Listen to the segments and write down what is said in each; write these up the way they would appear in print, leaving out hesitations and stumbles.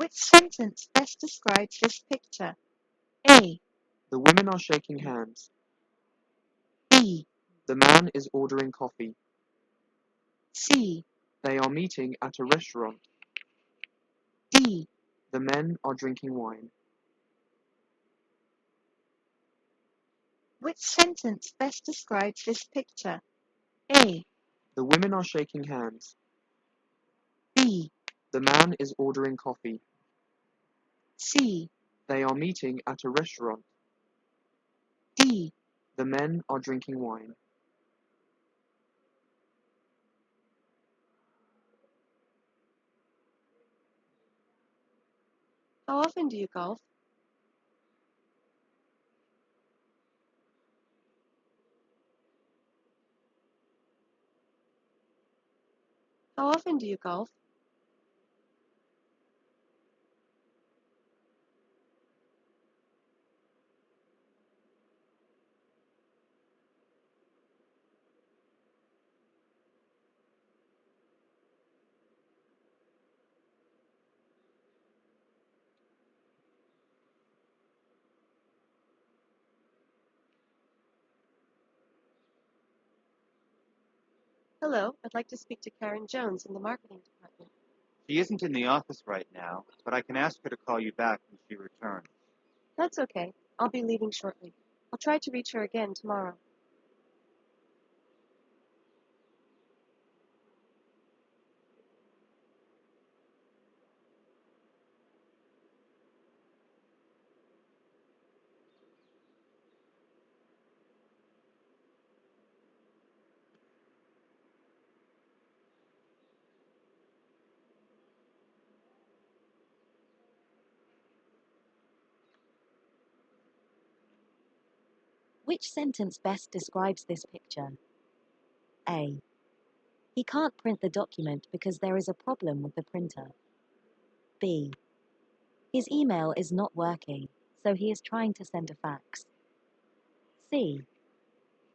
Which sentence best describes this picture? A. The women are shaking hands. B. The man is ordering coffee. C. They are meeting at a restaurant. D. The men are drinking wine. Which sentence best describes this picture? A. The women are shaking hands. B. The man is ordering coffee. C. They are meeting at a restaurant. D. The men are drinking wine. How often do you golf? How often do you golf? Hello, I'd like to speak to Karen Jones in the marketing department. She isn't in the office right now, but I can ask her to call you back when she returns. That's okay. I'll be leaving shortly. I'll try to reach her again tomorrow. Which sentence best describes this picture? A. He can't print the document because there is a problem with the printer. B. His email is not working, so he is trying to send a fax. C.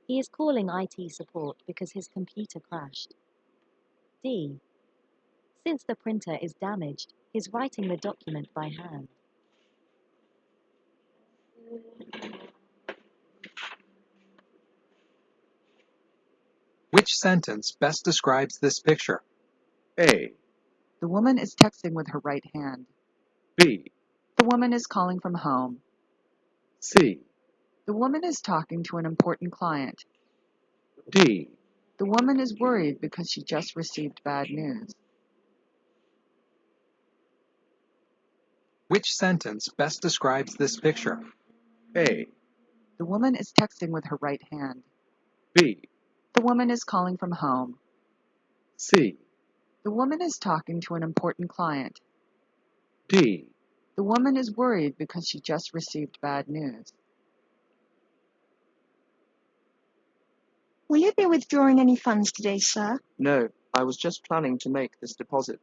He is calling IT support because his computer crashed. D. Since the printer is damaged, he's writing the document by hand. Which sentence best describes this picture? A. The woman is texting with her right hand. B. The woman is calling from home. C. The woman is talking to an important client. D. The woman is worried because she just received bad news. Which sentence best describes this picture? A. The woman is texting with her right hand. B. The woman is calling from home. C. The woman is talking to an important client. D. The woman is worried because she just received bad news. Will you be withdrawing any funds today, sir? No, I was just planning to make this deposit.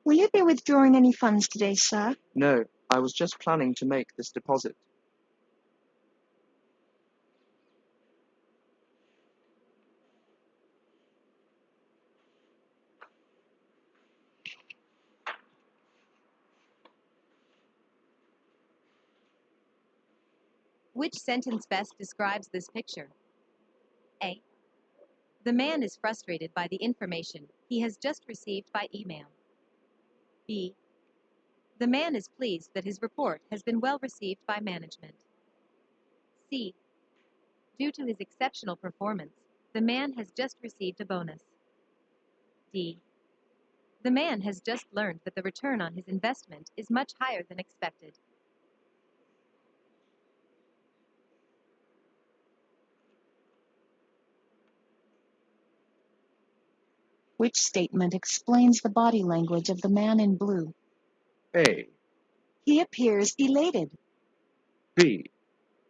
Will you be withdrawing any funds today, sir? No, I was just planning to make this deposit. Which sentence best describes this picture? A. The man is frustrated by the information he has just received by email. B. The man is pleased that his report has been well received by management. C. Due to his exceptional performance, the man has just received a bonus. D. The man has just learned that the return on his investment is much higher than expected. Which statement explains the body language of the man in blue? A. He appears elated. B.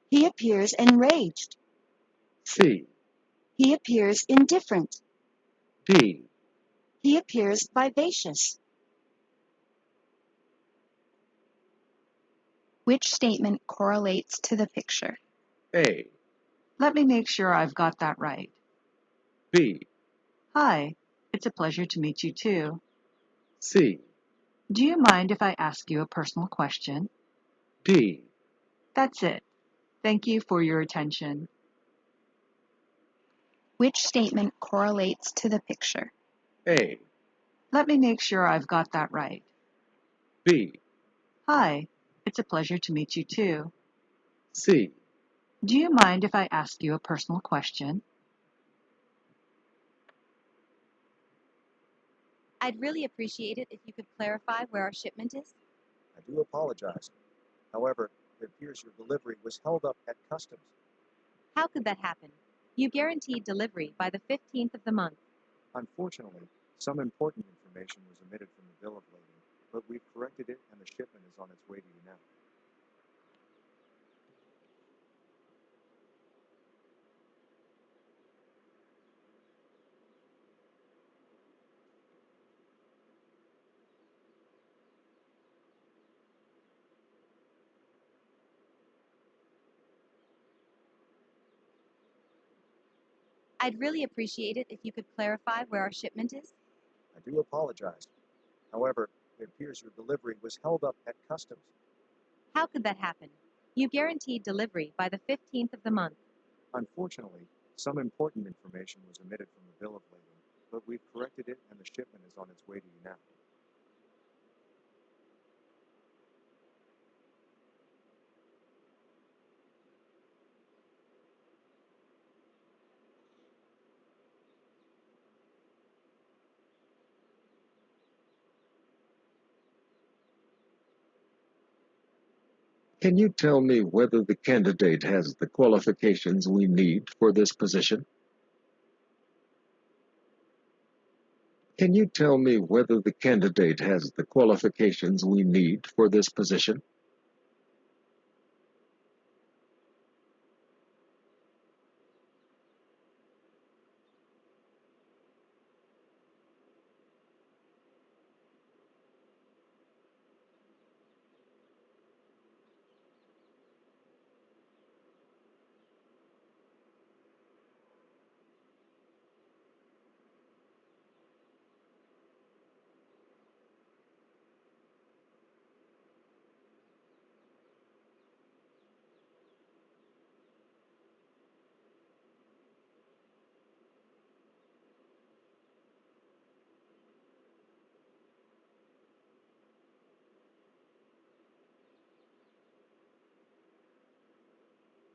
He appears enraged. C. He appears indifferent. D. He appears vivacious. Which statement correlates to the picture? A, Let me make sure I've got that right. B, Hi, it's a pleasure to meet you too. C, Do you mind if I ask you a personal question? D, That's it. Thank you for your attention. Which statement correlates to the picture? A, Let me make sure I've got that right. B, Hi, it's a pleasure to meet you too. C, Do you mind if I ask you a personal question? I'd really appreciate it if you could clarify where our shipment is. I do apologize. However, it appears your delivery was held up at customs. How could that happen? You guaranteed delivery by the 15th of the month. Unfortunately, some important information was omitted from the bill of lading, but we've corrected it and the shipment is on its way to you now. I'd really appreciate it if you could clarify where our shipment is. I do apologize. However, it appears your delivery was held up at customs. How could that happen? You guaranteed delivery by the 15th of the month. Unfortunately, some important information was omitted from the bill of lading, but we've corrected it and the shipment is on its way to you now. Can you tell me whether the candidate has the qualifications we need for this position? Can you tell me whether the candidate has the qualifications we need for this position?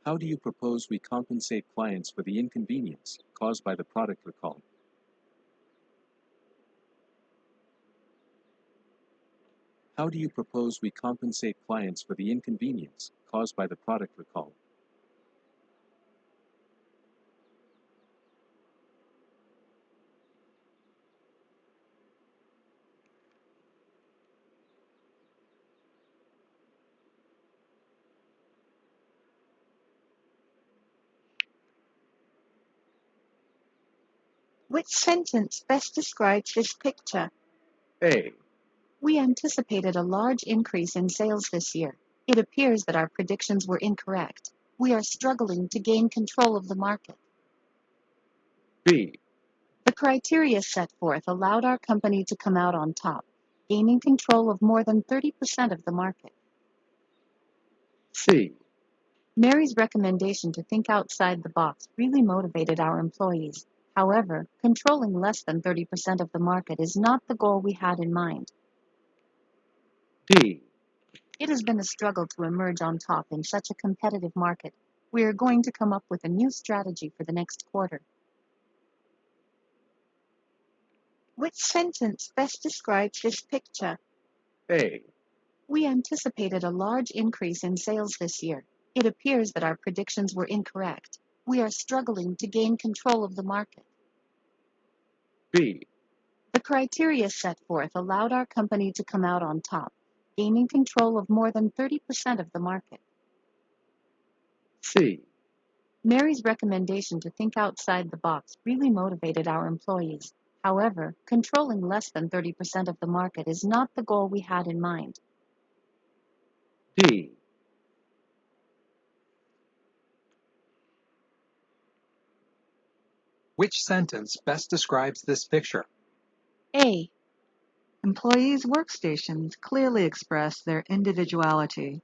How do you propose we compensate clients for the inconvenience caused by the product recall? How do you propose we compensate clients for the inconvenience caused by the product recall? Which sentence best describes this picture? A, We anticipated a large increase in sales this year. It appears that our predictions were incorrect. We are struggling to gain control of the market. B, The criteria set forth allowed our company to come out on top, gaining control of more than 30% of the market. C, Mary's recommendation to think outside the box really motivated our employees. However, controlling less than 30% of the market is not the goal we had in mind. D, It has been a struggle to emerge on top in such a competitive market. We are going to come up with a new strategy for the next quarter. Which sentence best describes this picture? A, We anticipated a large increase in sales this year. It appears that our predictions were incorrect. We are struggling to gain control of the market. B, The criteria set forth allowed our company to come out on top, gaining control of more than 30% of the market. C, Mary's recommendation to think outside the box really motivated our employees. However, controlling less than 30% of the market is not the goal we had in mind. D, Which sentence best describes this picture? A. Employees' workstations clearly express their individuality.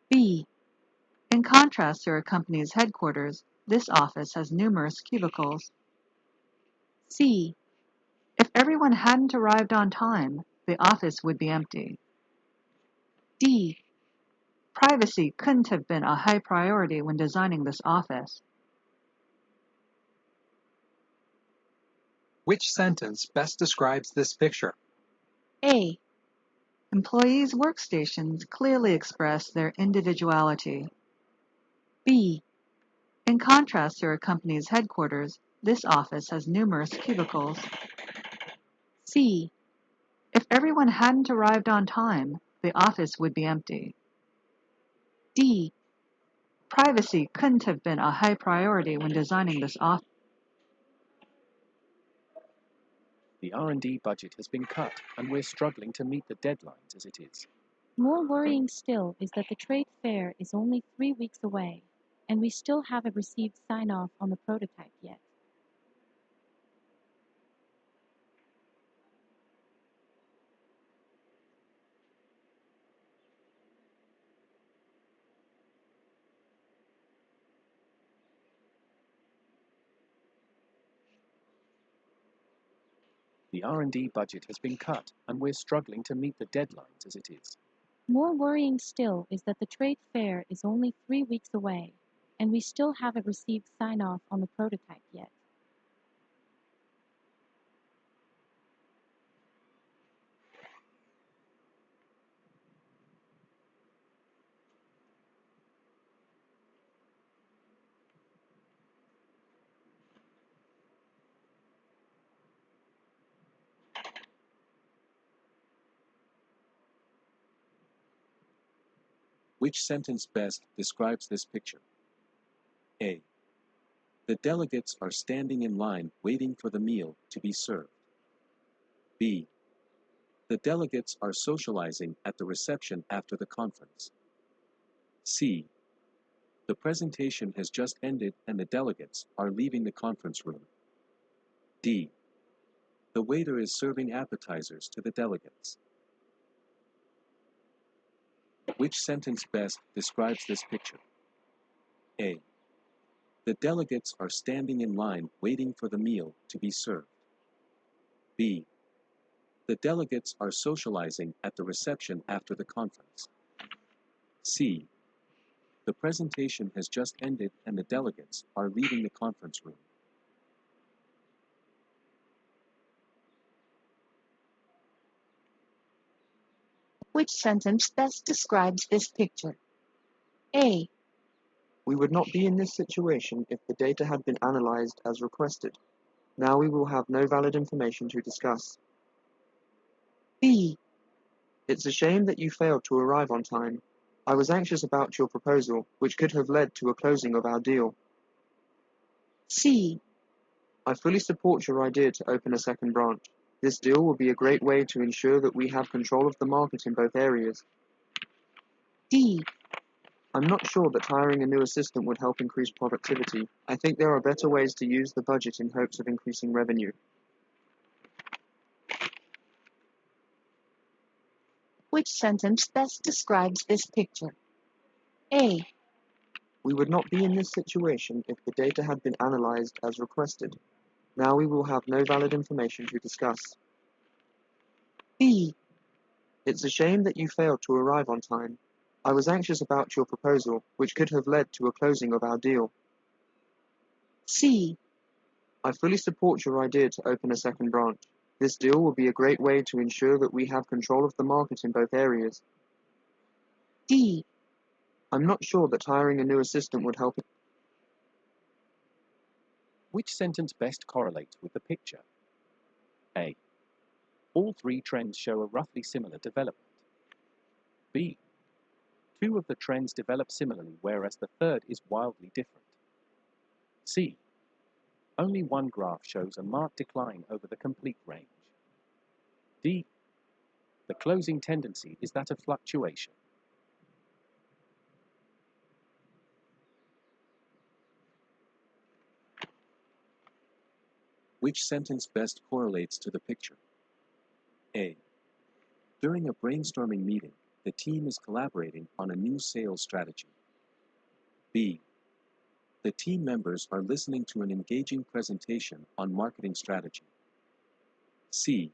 B. In contrast to a company's headquarters, this office has numerous cubicles. C. If everyone hadn't arrived on time, the office would be empty. D. Privacy couldn't have been a high priority when designing this office. Which sentence best describes this picture? A. Employees' workstations clearly express their individuality. B. In contrast to a company's headquarters, this office has numerous cubicles. C. If everyone hadn't arrived on time, the office would be empty. D. Privacy couldn't have been a high priority when designing this office. The R&D budget has been cut, and we're struggling to meet the deadlines as it is. More worrying still is that the trade fair is only 3 weeks away, and we still haven't received sign-off on the prototype yet. The R&D budget has been cut, and we're struggling to meet the deadlines as it is. More worrying still is that the trade fair is only 3 weeks away, and we still haven't received sign-off on the prototype yet. Which sentence best describes this picture? A. The delegates are standing in line waiting for the meal to be served. B. The delegates are socializing at the reception after the conference. C. The presentation has just ended and the delegates are leaving the conference room. D. The waiter is serving appetizers to the delegates. Which sentence best describes this picture? A. The delegates are standing in line waiting for the meal to be served. B. The delegates are socializing at the reception after the conference. C. The presentation has just ended and the delegates are leaving the conference room. Which sentence best describes this picture? A. We would not be in this situation if the data had been analyzed as requested. Now we will have no valid information to discuss. B. It's a shame that you failed to arrive on time. I was anxious about your proposal, which could have led to a closing of our deal. C. I fully support your idea to open a second branch. This deal will be a great way to ensure that we have control of the market in both areas. D. I'm not sure that hiring a new assistant would help increase productivity. I think there are better ways to use the budget in hopes of increasing revenue. Which sentence best describes this picture? A. We would not be in this situation if the data had been analyzed as requested. Now we will have no valid information to discuss. B. It's a shame that you failed to arrive on time. I was anxious about your proposal, which could have led to a closing of our deal. C. I fully support your idea to open a second branch. This deal will be a great way to ensure that we have control of the market in both areas. D. I'm not sure that hiring a new assistant would help. Which sentence best correlates with the picture? A. All three trends show a roughly similar development. B. Two of the trends develop similarly, whereas the third is wildly different. C. Only one graph shows a marked decline over the complete range. D. The closing tendency is that of fluctuation. Which sentence best correlates to the picture? A. During a brainstorming meeting, the team is collaborating on a new sales strategy. B. The team members are listening to an engaging presentation on marketing strategy. C.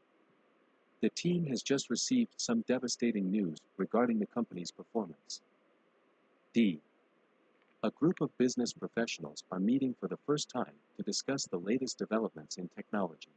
The team has just received some devastating news regarding the company's performance. D. A group of business professionals are meeting for the first time to discuss the latest developments in technology.